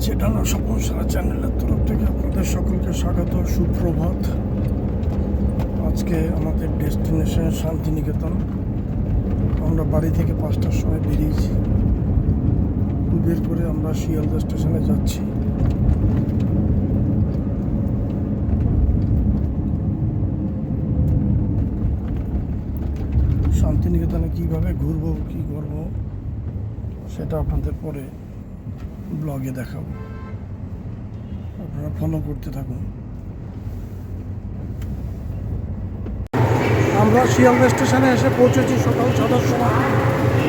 চেটানো স্বপন সারা চ্যানেলের তরফ থেকে আপনাদের সকলকে স্বাগত, সুপ্রভাত। আজকে আমাদের ডেস্টিনেশন শান্তিনিকেতন। আমরা বাড়ি থেকে 5টার সময় বেরিয়েছি। বের করে আমরা শিয়ালদা স্টেশনে যাচ্ছি। শান্তিনিকেতনে কীভাবে ঘুরবো, কী করবো সেটা আপনাদের পরে ব্লগে দেখাবো, আপনারা ফলো করতে থাকুন। আমরা শিয়ালদা স্টেশনে এসে পৌঁছেছি সকাল 6টার সময়।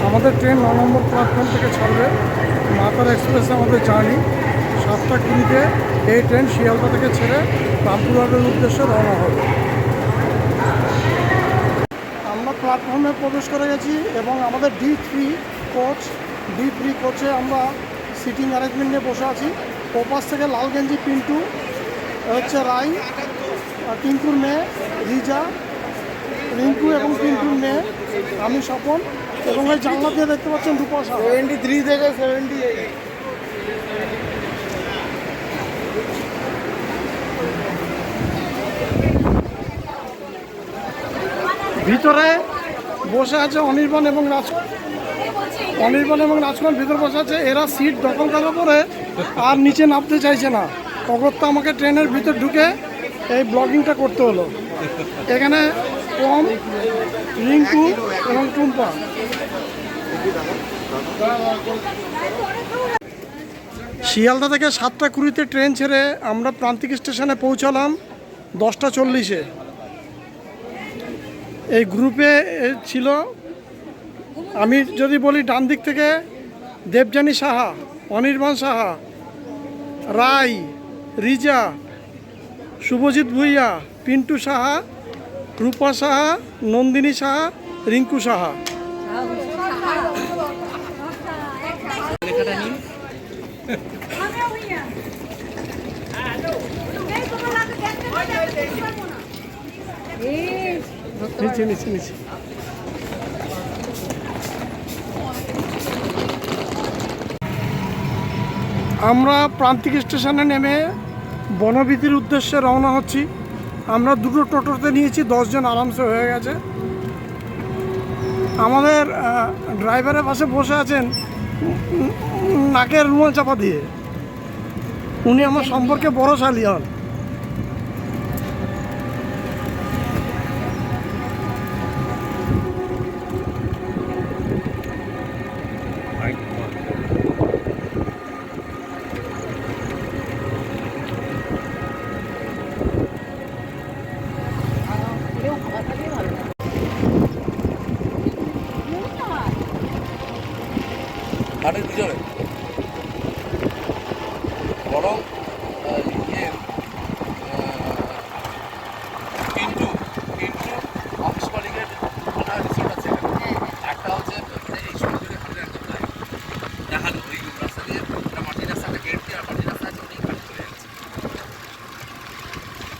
আমাদের ট্রেন 9 নম্বর প্ল্যাটফর্ম থেকে ছাড়বে। মাতার এক্সপ্রেসে আমাদের জার্নি। 7টা 20-তে এই ট্রেন শিয়ালদা থেকে ছেড়ে রামপুরহাটের উদ্দেশ্যে রওনা হবে। আমরা প্ল্যাটফর্মে প্রবেশ করে গেছি এবং আমাদের D3 কোচে আমরা সিটিং অ্যারেঞ্জমেন্ট নিয়ে বসে আছি। ওপাশ থেকে লালগঞ্জি পিন্টু, হচ্ছে রাই, টিঙ্কুর মেয়ে রিজা, রিঙ্কু এবং পিন্টুর মেয়ে, আমি স্বপন, এবং এই জানলা দিয়ে দেখতে পাচ্ছেন রূপসা। 73 থেকে 78। ভিতরে বসে আছে অনির্বাণ এবং রাজকুমার ভিতরে বসে আছে। এরা সিট দখল করার পরে আর নিচে নামতে চাইছে না। অগত্যা আমাকে ট্রেনের ভিতর ঢুকে এই ব্লগিংটা করতে হলো। এখানে কম, রিঙ্কু এবং টুম্পা। শিয়ালদা থেকে 7টা 20-তে ট্রেন ছেড়ে আমরা প্রান্তিক স্টেশনে পৌঁছালাম 10টা 40-এ। এই গ্রুপে ছিল, আমি যদি বলি, ডান দিক থেকে দেবযানী সাহা, অনির্বাণ সাহা, রাই, রিজা, শুভজিৎ ভুইয়া, পিন্টু সাহা, রূপা সাহা, নন্দিনী সাহা, রিঙ্কু সাহা। নিচে আমরা প্রান্তিক স্টেশনে নেমে বনবীথির উদ্দেশ্যে রওনা হচ্ছি। আমরা দুটো টোটোতে নিয়েছি, 10 জন আরামসে হয়ে গেছে। আমাদের ড্রাইভারের পাশে বসে আছেন নাকের রুমাল চাপা দিয়ে। উনি আমার সম্পর্কে বড় শালী হন। বরং কিন্তু অফিস কলিগের রিসোর্ট আছে, একটা হচ্ছে এই সমুদ্রের একদম দেখালো ওই রাস্তা দিয়ে, মাটির রাস্তাটা গেট দিয়ে, আর মাটির রাস্তা আছে অনেক কাজ চলে যাচ্ছে।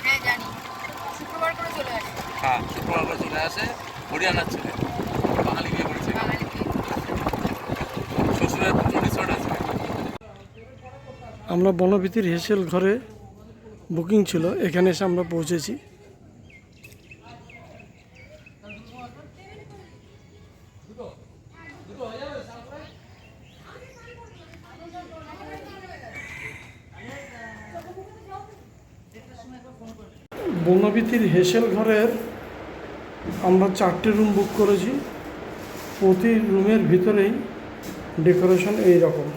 হ্যাঁ জানি, শুক্রবার করে চলে আসে। হ্যাঁ, শুক্রবার করে চলে আসে। হরিয়ানার ছেলে, বাঙালি বিয়ে করেছে, শ্বশুরের দুটো রিসোর্ট আছে। আমরা বনবীথির হেসেল ঘরে বুকিং ছিল, এখানে এসে আমরা পৌঁছেছি। বনবীথির হেসেল ঘরের আমরা 4টে রুম বুক করেছি। প্রতি রুমের ভিতরেই ডেকোরেশন এই রকম।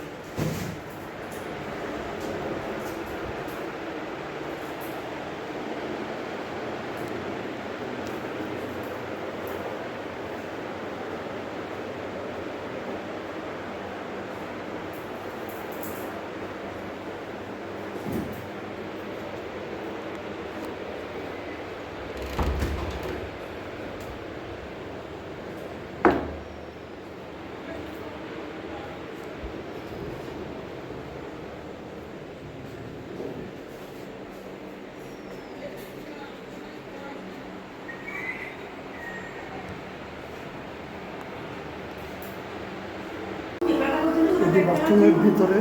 এটি বাথরুমের ভিতরে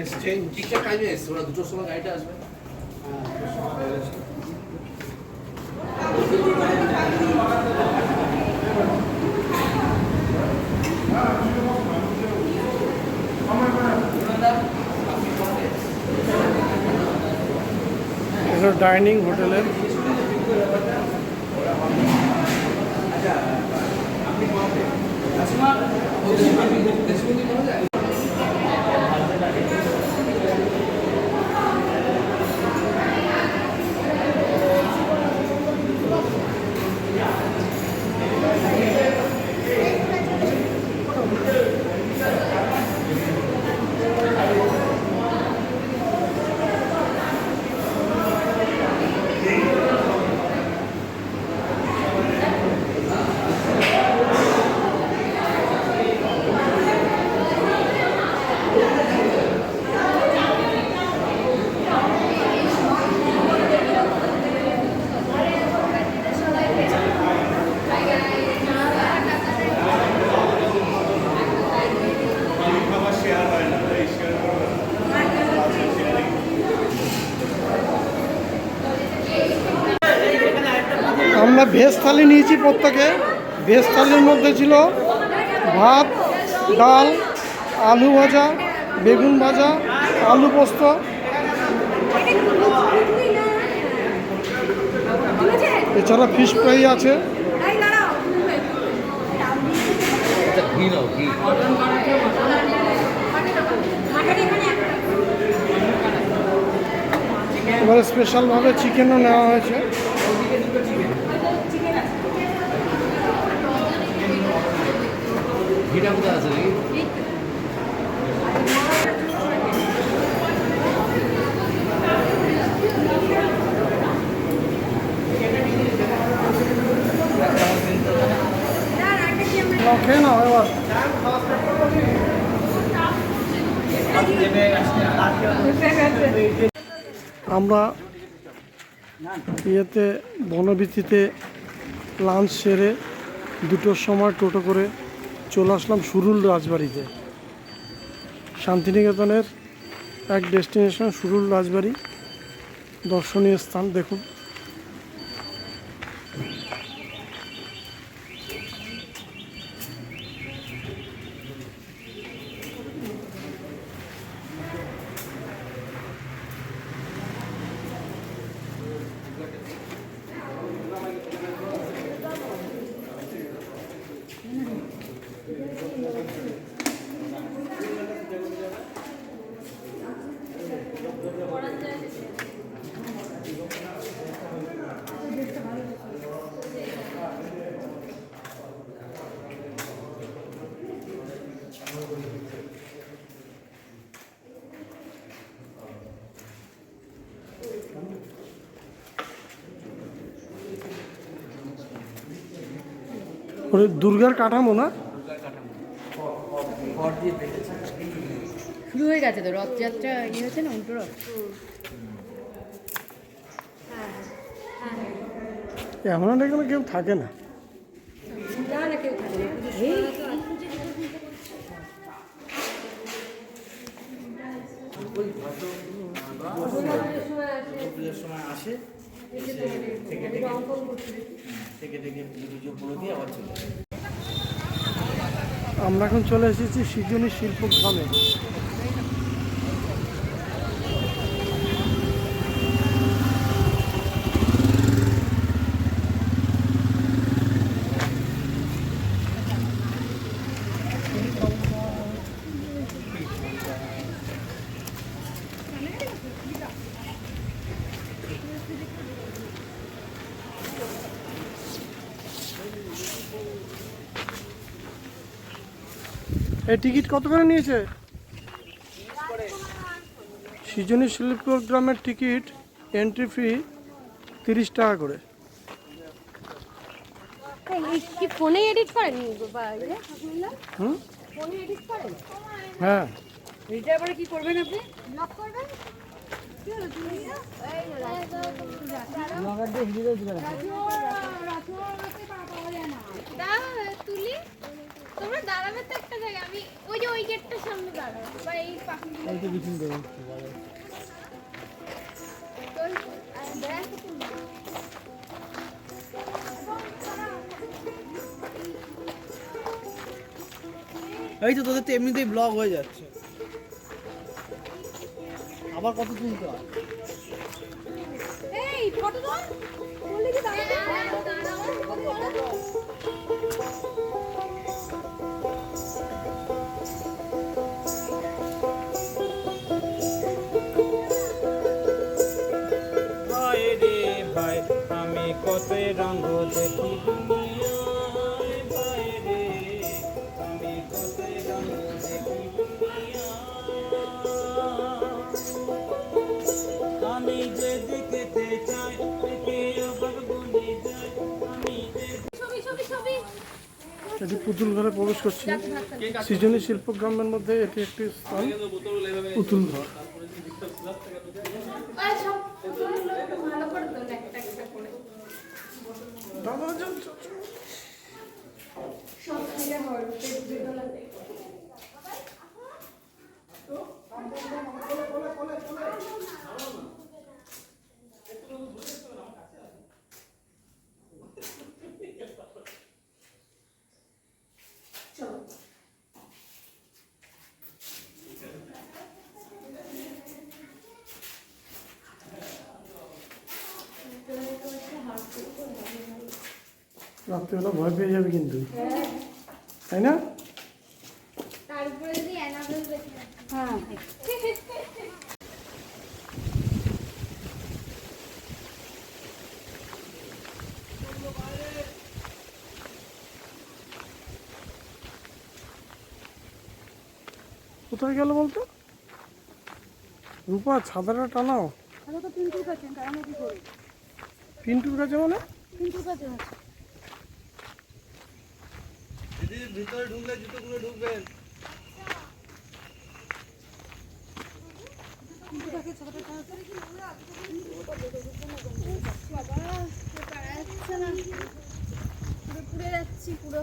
এসছে ঠিকঠাক টাইমে এসছে, ওরা 2টোর সময় গাড়িটা আসবে। এটা ডাইনিং হোটেলের। আমরা ভেজ থালি নিয়েছি প্রত্যেকে। ভেজ থালির মধ্যে ছিল ভাত, ডাল, আলু ভাজা, বেগুন ভাজা, আলু পোস্ত, এছাড়া ফিশ ফ্রাই আছে। ঘি নাও, ঘি। এবারে স্পেশালভাবে চিকেনও নেওয়া হয়েছে। ঘিটা কোথায় আছে নাকি? খেয়ে নাও এবার। আমরা ইয়েতে বনবিথিতে লাঞ্চ সেরে 2টোর সময় টোটো করে চলে আসলাম সুরুল রাজবাড়িতে। শান্তিনিকেতনের এক ডেস্টিনেশন সুরুল রাজবাড়ি, দর্শনীয় স্থান। দেখুন ওরে দুর্গার কাঠামো না? শুরু হয়ে গেছে তো, রথযাত্রা ইয়ে হয়েছে না, উল্টো রথ। এখন আর এখানে কেউ থাকে না। কেউ থাকে না। পুজোর সময় আসে, থেকে পুজো পুরো দিয়ে আবার চলে যায়। আমরা এখন চলে এসেছি সৃজনী শিল্পগ্রামে। এই টিকিট কত করে নিয়েছে? সৃজনী শিল্পগ্রামের টিকিট এন্ট্রি ফি 30 টাকা করে। কি ফোনে এডিট করেন? হুম, ফোনে এডিট করেন? হ্যাঁ। এটার পরে কি করবেন আপনি? ব্লক করবেন? তুলি তোমরা দাঁড়াবে তো একটা জায়গায়, আমি ওই যে ওই গেটটার সামনে দাঁড়াবো বা এই পাখি এই তো তোদের তো এমনিতেই ব্লগ হয়ে যাচ্ছে, আবার কত তুলতে হয়। এই ফটো তোল বললি কি দাঁড়াবে ভাই রে ভাই আমি কত রঙ দেখি দুনিয়ায়, ভাই রে আমি কত রঙ দেখি দুনিয়ায়। আমি যে দেখতে চাই দেখে অবাক বনে যাই, আমি যে ছবি ছবি ছবি এটি পুতুল ঘরে প্রবেশ করছি। সৃজনী শিল্পগ্রামের মধ্যে এটি একটি স্থান, পুতুল ঘর। সব ভালো করে তো একটা একটা করে দাদা যান, যান, যান। সব থেকে হয় বেদনাতে রাত্রিবেলা ভয় পেয়ে যাবে কিন্তু, তাই না? তারপরে যদি অ্যানাবেল দেখি হ্যাঁ কোথায় গেল বলতো? রূপা ছাতাটা টানাও। তাহলে তো পিন্টুর কাছে, কারণ কি করে পিন্টুর কাছে মানে? পিন্টুর কাছে আছে। দিদি ভিতরে ঢুকলে জুতোগুলো ঢুকবেন। বাবা পারা যাচ্ছে না, পুরো পুড়ে যাচ্ছি পুরো।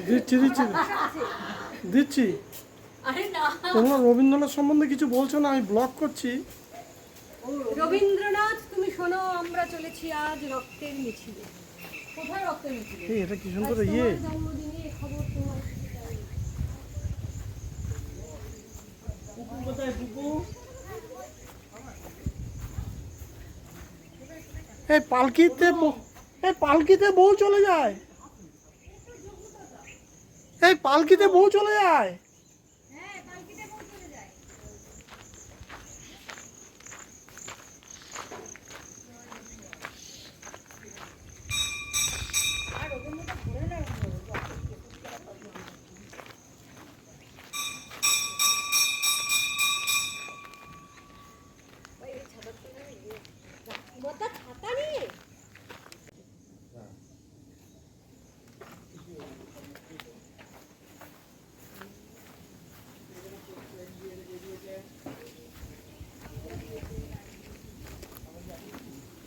দিচ্ছি দিচ্ছি দিচ্ছি। আরে না, তোমরা রবীন্দ্রনাথ সম্বন্ধে কিছু বলছো না, আমি ব্লগ করছি। রবীন্দ্রনাথ তুমি শোনো, আমরা চলেছি আজ রক্তের মিছিলে। কোথায় রক্তের মিছিলে? এই, এটা কি সুন্দর ইয়ে। তোমার জন্মদিনে এ খবর তোমার কোথায় বুকু? এই পালকিতে বউ চলে যায়, এই পালকিতে বউ চলে যায়। মাথা ছাতা নিয়ে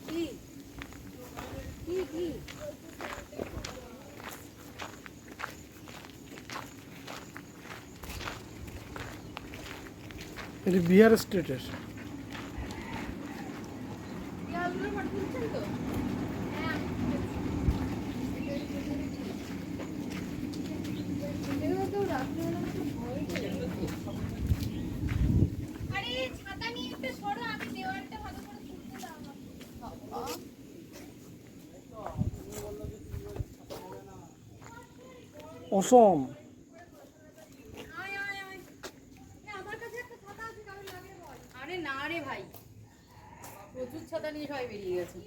কি কি কি এটি বিহার স্টেটের। পেঁয়াজগুলো ফটো তুলছেন তো? হ্যাঁ আমি এগুলো তো রাত্রিবেলা তো ভয় পেয়ে যায়। আরে ছাতা নিয়ে একটা সরো, আমি দেওয়ালটা ভালো করে তুলতে দাও আমাকে। অসম। আয় আয় আয়, আমার কাছে একটা ছাতা আছে, কারণ লাগে বল। আরে না রে ভাই, প্রচুর ছাতা নিয়ে সবাই বেরিয়ে গেছে।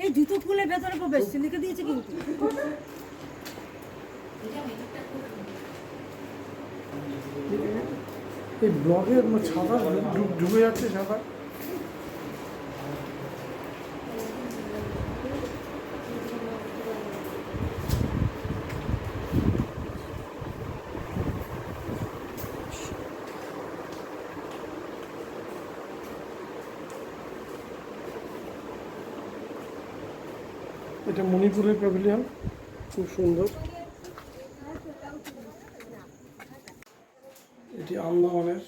এই জুতো খুলে ভেতরে প্রবেশ লিখে দিয়েছে কিন্তু। এই ব্লগে সাদা ঢুকে যাচ্ছে সাদা। এটা মণিপুরের প্যাভিলিয়ন, খুব সুন্দর। এটি আন্দামানের।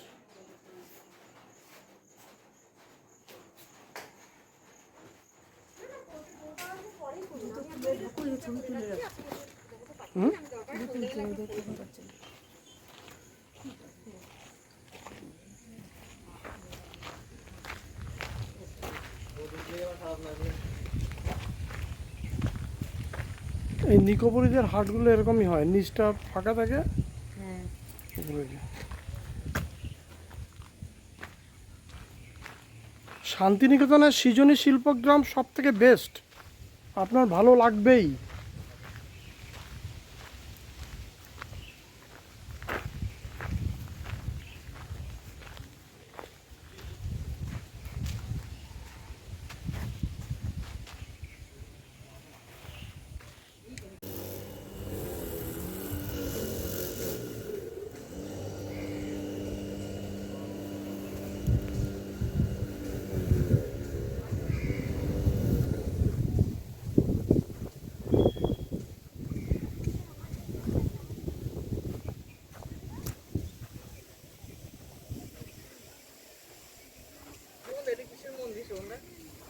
হুম? এই নিকোবরিদের হাটগুলো এরকমই হয়, নিচটা ফাঁকা থাকে, উপরে গিয়ে। শান্তিনিকেতনের সৃজনী শিল্পগ্রাম সব থেকে বেস্ট, আপনার ভালো লাগবেই।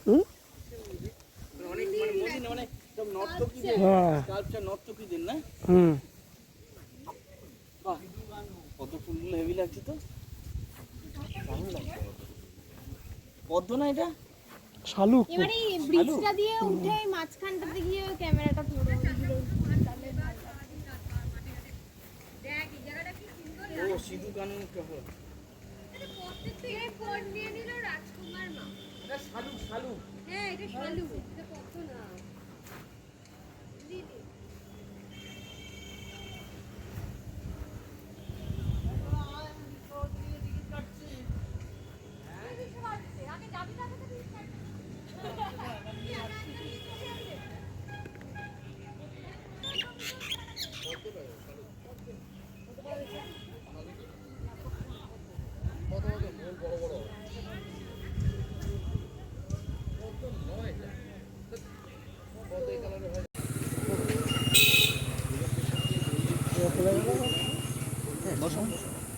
হুম? অনেক মানে মন্দির না, মানে সব নর্তকীদের হ্যাঁ। স্কাল্পচার নর্তকীদের না? হুম। বাহ, কত ফুলগুলো হেভি লাগছে তো, দারুণ লাগছে। পদ্ম না এটা? শালুক। এবারে ব্রিজটা দিয়ে উঠে মাঝখানটাতে গিয়ে ক্যামেরাটা পুরো ও সিধু কানু শহর। প্রত্যেকটা কোড নিয়ে নিল রাজকুমার মা। এটা শালুক, শালুক। হ্যাঁ এটা শালু, এটা কত না দিদি। আগে যাবি না আগে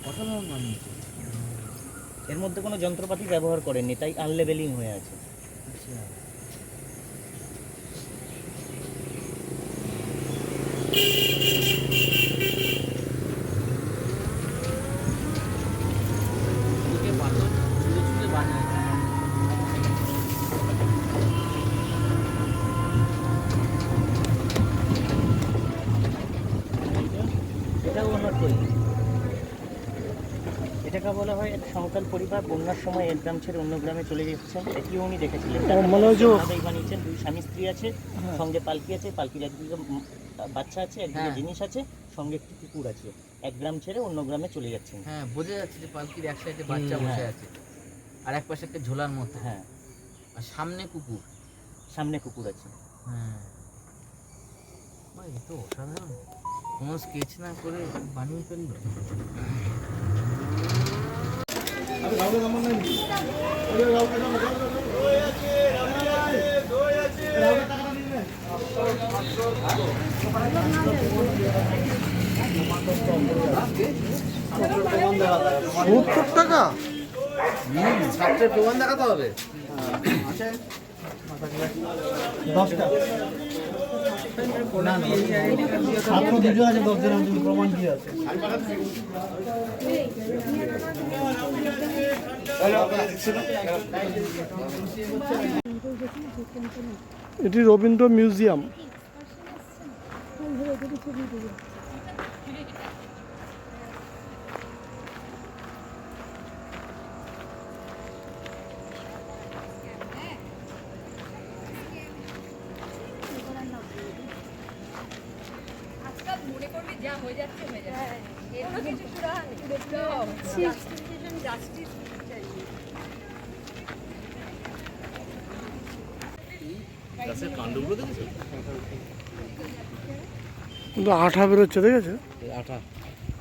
অসাধারণ মানুষ। এর মধ্যে কোনো যন্ত্রপাতি ব্যবহার করেননি, তাই আনলেবেলিং হয়ে আছে। এটাও ওনার তৈরি। এটাকে বলা হয় এক সাঁওতাল পরিবার বন্যার সময় এক গ্রাম ছেড়ে অন্য গ্রামে চলে যাচ্ছেন, এটিও উনি দেখেছিলেন। মানে ওই যে ওনারাই বানিয়েছেন, দুই স্বামী স্ত্রী আছে, সঙ্গে পালকি আছে, পালকির একদিকে বাচ্চা আছে, একদিকে জিনিস আছে, সঙ্গে একটি কুকুর আছে। এক গ্রাম ছেড়ে অন্য গ্রামে চলে যাচ্ছেন। হ্যাঁ, বোঝা যাচ্ছে যে পালকির এক সাইডে বাচ্চা বসে আছে আর এক পাশে একটা ঝোলার মতো। হ্যাঁ, আর সামনে কুকুর। সামনে কুকুর আছে। হ্যাঁ, ভাই এ তো অসাধারণ, কোনো স্কেচ না করে বানিয়ে ফেললো। টাকা ছাত্রের প্রমাণ দেখাতে হবে। 10টা ছাত্র দুজন আছে, 10 জনের প্রমাণ কি আছে? এটি রবীন্দ্র মিউজিয়াম। হয়ে যাচ্ছে কোনো কিছু সুরাহা নেই জাস্টিস চাই গাছের কাণ্ডগুলো দেখেছো? কিন্তু আঠা বেরোচ্ছে, দেখেছো? আঠা।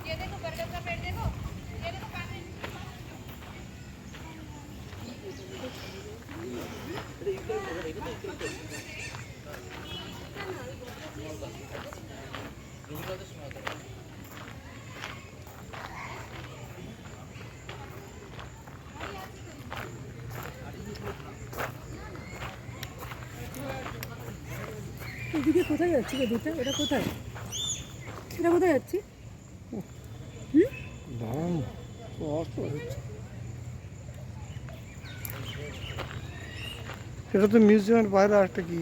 ये देखो बरगद का पेड़ देखो ये देखो पानी এদিকে কোথায় যাচ্ছি রে দুটো? এটা কোথায়? এটা কোথায় যাচ্ছি? দাঁড়ান, অস্ত হচ্ছে। এটা তো মিউজিয়ামের বাইরে একটা কি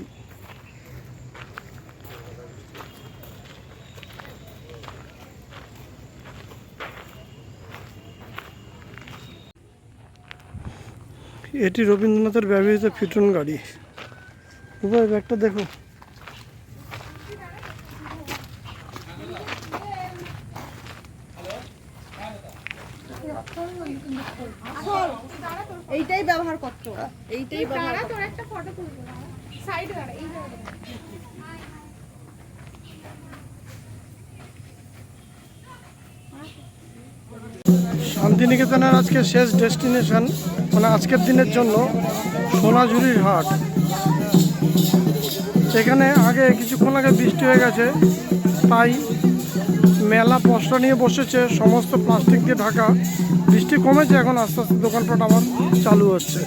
এটি রবীন্দ্রনাথের ব্যবহৃত ফিটন গাড়ি। এবার ব্যাগটা দেখো। এইটাই ব্যবহার করতো, এইটাই ব্যবহার করতো। তোর একটা ফটো তুলবো সাইডে দাঁড়া এই জায়গাটা শান্তিনিকেতনের আজকে শেষ ডেস্টিনেশন, মানে আজকের দিনের জন্য সোনাঝুরির হাট। এখানে আগে কিছুক্ষণ আগে বৃষ্টি হয়ে গেছে, তাই মেলা পসরা নিয়ে বসেছে, সমস্ত প্লাস্টিক দিয়ে ঢাকা। বৃষ্টি কমেছে, এখন আস্তে আস্তে দোকানপাট আবার চালু হচ্ছে।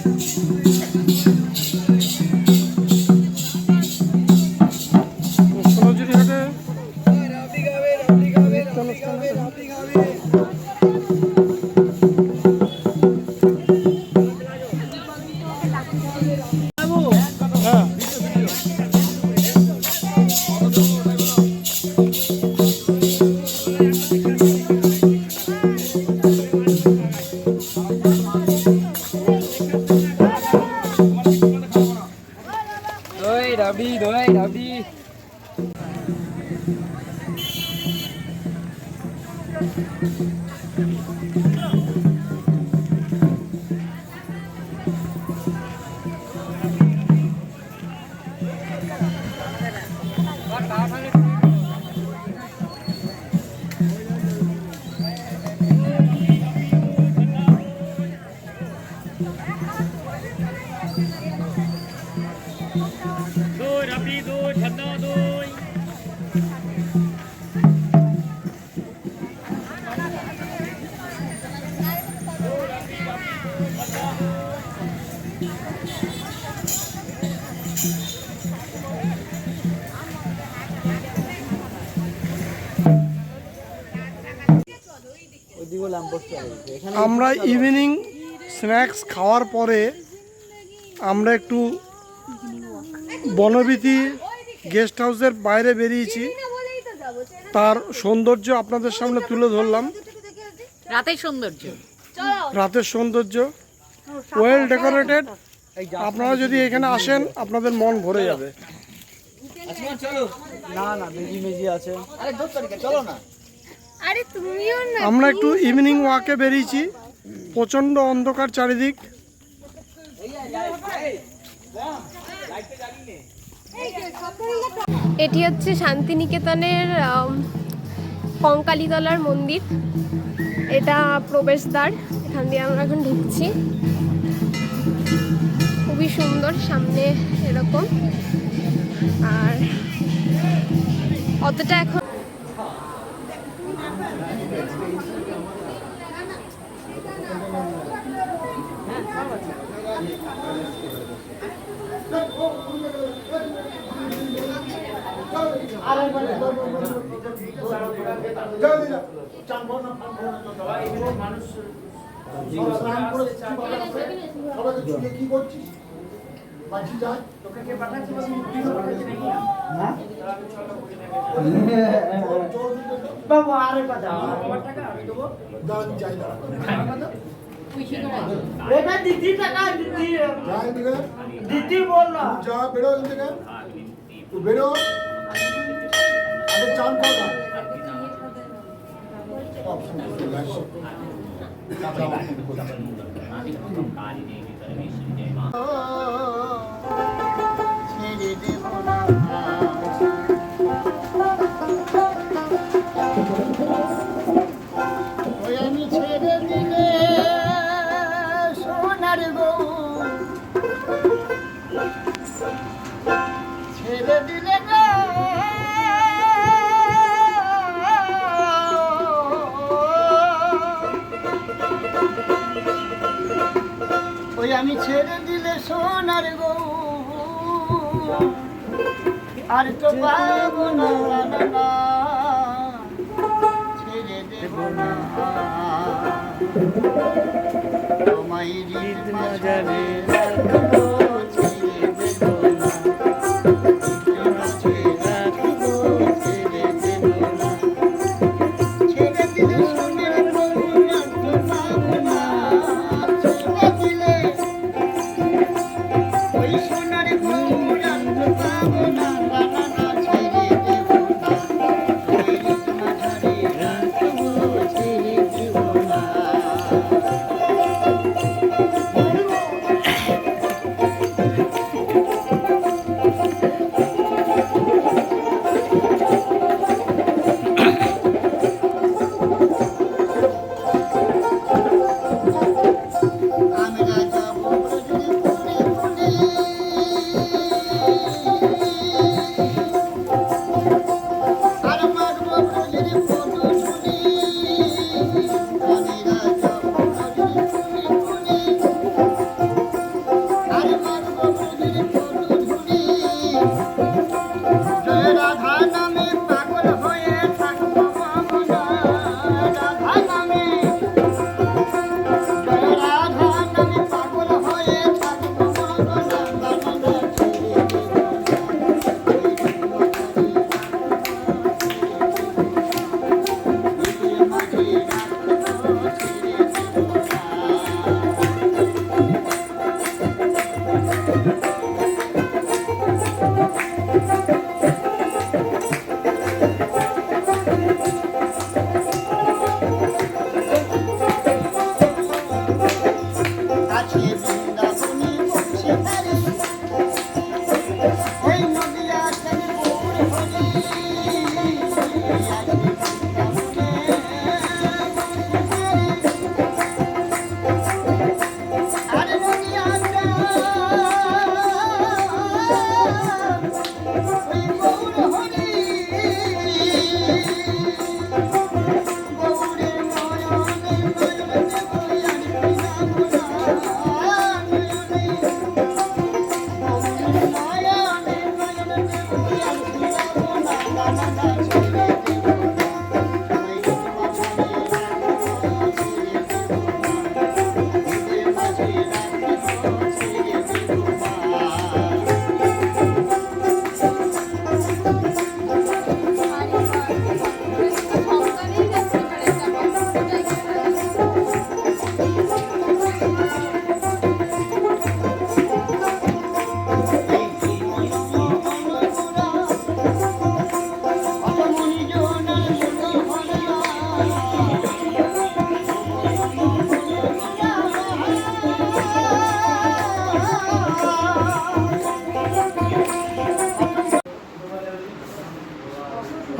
সোনাঝুরি হাটে হ্যাঁ, দই রাবড়ি দই ঠান্ডা দই আমরা ইভিনিং স্ন্যাক্স খাওয়ার পরে আমরা একটু বনবীথি গেস্ট হাউসের বাইরে বেরিয়েছি। তার সৌন্দর্য আপনাদের সামনে তুলে ধরলাম। রাতের সৌন্দর্য, রাতের সৌন্দর্য ওয়েল ডেকোরেটেড। আপনারা যদি এখানে আসেন আপনাদের মন ভরে যাবে। আরে তুমিও না আমরা একটু ইভিনিং ওয়াকে বেরিয়েছি, প্রচণ্ড অন্ধকার চারিদিক। এটি হচ্ছে শান্তিনিকেতনের কঙ্কালীতলার মন্দির। এটা প্রবেশদ্বার, এখান দিয়ে আমরা এখন ঢুকছি। খুবই সুন্দর, সামনে এরকম। আর অতটা এখন কি করছিস? মাঝি যায় তোকে কে পাঠাচ্ছে? বাবু আরে কথা আমার টাকা আমি দেবো, দাঁড়ান যাই দাঁড়া এটা দিদি টাকা দিদি যাই দিকে দিদি বল না, যা বেরো এখান থেকে, তুই বেরো আগে চান কর না। ওই আমি ছেড়ে দিলে সোনার গো ছেড়ে দিলে গো ওই আমি ছেড়ে দিলে সোনার গো আর তো পাবো না না না ছেড়ে দেব না তোমায় হৃদ মাঝারে রাখবো ছেড়ে দেব না হৃদ মাঝে রাখবো ছেড়ে দেব না ছেড়ে দিলে সোনার গো আর তো পাবো না ছেড়ে দিলে ওই সোনার গো আর তো পাবো না না না ছেড়ে দেব না হৃদ মাঝারে রাখবো ছেড়ে দেব না আমরা যাব যদি ফুলে ফুলে আর মারব যদি ফটো শুনি আমরা যাব যদি ফুলে ফুলে আর মারব যদি ফটো শুনি জয় রাধা নামে পাগল হয়ে থাকবো মামনা রাধা নামে জয় রাধা নামে পাগল হয়ে থাকবো মামনা বানানা ছেড়ে দেব না মাঝে রাখবো ছেড়ে দেব না আছে বৃন্দাবনী বংশী ধারে ওই নদিয়া থেকে পুর হরি আছে বৃন্দাবনী আর নদিয়া ওই গৌর হরি গৌরের নয়নে নয়ন দেব আর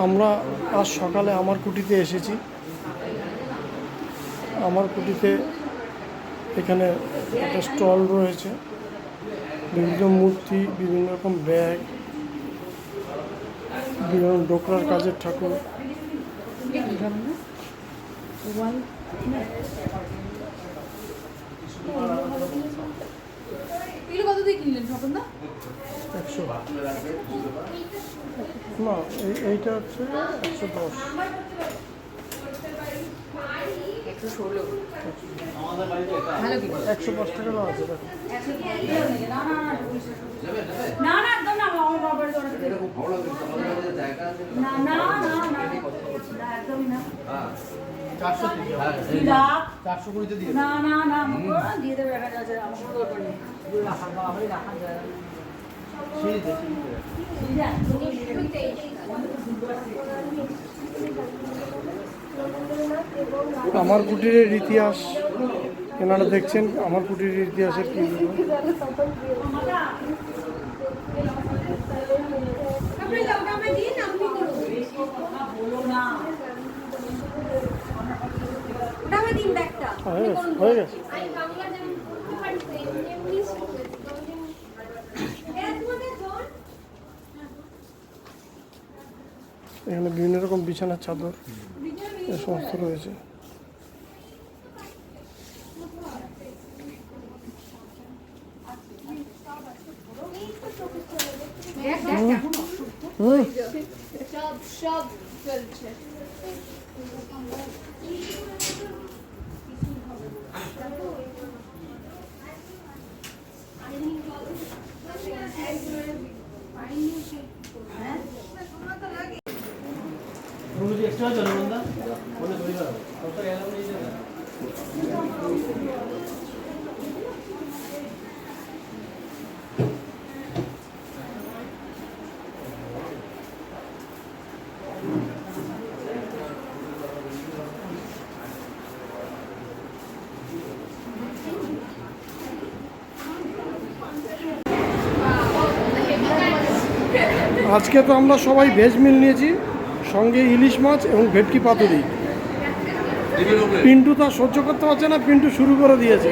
আমরা আজ সকালে আমার কুটিতে এসেছি। আমার কুটিতে এখানে একটা স্টল রয়েছে, বিভিন্ন মূর্তি, বিভিন্ন রকম ব্যাগ, বিভিন্ন ডোকরার কাজের ঠাকুর। এগুলো কত দিয়ে কিনলেন স্বপন দা? 100 না, এইটা হচ্ছে 110। 105 টাকা দাম আছে, দেখো। না না একদম না, আমার বাবার জন্য না না না না একদমই না। 420 দিয়ে না না না আমাকে দিয়ে দেবে, একটা আছে আমার কোনো দরকার নেই। রবীন্দ্রনাথ এবং আমার কুটিরের ইতিহাস এনারা দেখছেন আমার কুটিরের ইতিহাসের কি তখন আপনি ওটা আমায় দিন, আপনি করুন। ওটা আমায় দিন ব্যাগটা। হয়ে গেছে হয়ে গেছে আমি বাংলা যেমন পড়তে পারি তো এমনি শিখেছি কোনদিন এখানে বিভিন্ন রকম বিছানার চাদর এ সমস্ত রয়েছে। সব সব চলছে। আজকে তো আমরা সবাই ভেজ মিল নিয়েছি, সঙ্গে ইলিশ মাছ এবং ভেটকি পাতুরি। পিন্টু তা সহ্য করতে পারছে না, পিন্টু শুরু করে দিয়েছে।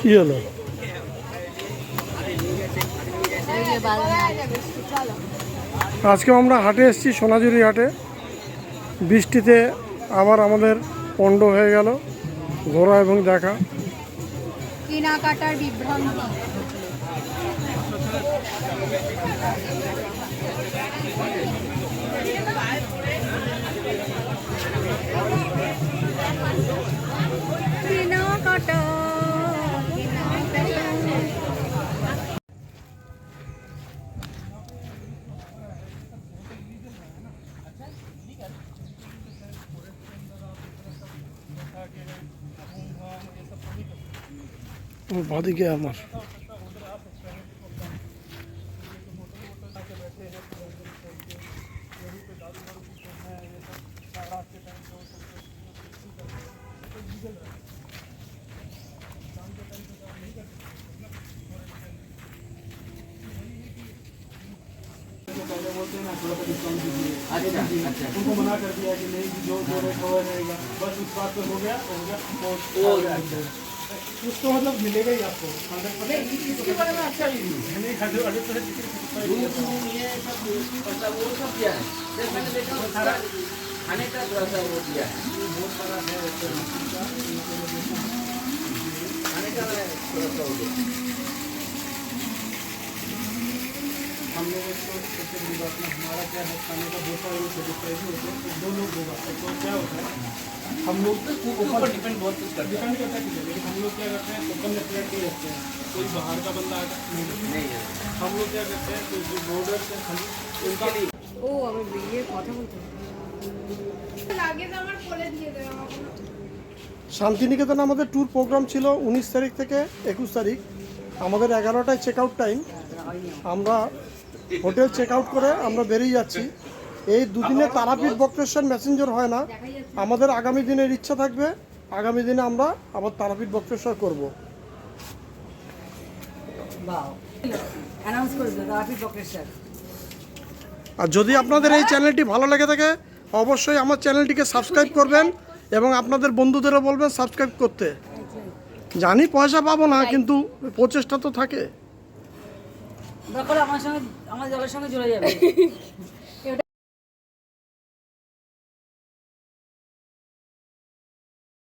কি হলো? আজকে আমরা হাটে এসেছি, সোনাঝুরি হাটে। বৃষ্টিতে আবার আমাদের পণ্ড হয়ে গেল ঘোরা এবং দেখা। কেনাকাটার বিভ্রান্তি। কেনাকাটা বাদিকে আমার अच्छा अच्छा उनको मना कर दिया कि नहीं जो जो रेट कवर रहेगा, बस उस बात पे हो गया उसको मतलब मिलेगा ही आपको 100%। इसके बारे में अच्छा ही नहीं खाते 100% ये सब पैसा वो सब दिया है। जैसे मैंने देखा वो सारा खाने का थोड़ा सा वो दिया है, बहुत सारा है खाने का थोड़ा सा हो गया। हम लोगों को सबसे बड़ी बात ना हमारा क्या है, खाने का बहुत सारे लोग सेटिस्फाइड होते हैं, तो 2 लोग होगा तो क्या होता है हम लोग ऊपर डिपेंड बहुत कुछ करता है। डिपेंड करता है, लेकिन हम लोग क्या करते हैं ओपन रेस्टोरेंट नहीं रखते हैं, कोई बाहर का बंदा आता नहीं है। हम लोग क्या करते हैं तो जो बॉर्डर से खाली उनका ও আবার বিয়ে কথা বলতে লাগেজ আমার কোলে দিয়ে দেবে আমাকে। শান্তিনিকেতন আমাদের ট্যুর প্রোগ্রাম ছিল 19 তারিখ থেকে 21 তারিখ। আমাদের 11টায় চেক আউট টাইম। আমরা হোটেল চেক আউট করে আমরা বেরিয়ে যাচ্ছি। এই দুদিনে তারাপীঠ বক্রেশ্বর মেসেঞ্জার হয় না। আমাদের আগামী দিনের ইচ্ছা থাকবে, আগামী দিনে আমরা আবার তারাপীঠ বক্রেশ্বর করব। আর যদি আপনাদের এই চ্যানেলটি ভালো লেগে থাকে অবশ্যই আমার চ্যানেলটিকে সাবস্ক্রাইব করবেন এবং আপনাদের বন্ধুদেরও বলবেন সাবস্ক্রাইব করতে। জানি পয়সা পাবো না, কিন্তু প্রচেষ্টা তো থাকে। আমার সঙ্গে আমার জলের সঙ্গে জুড়ে যাবে।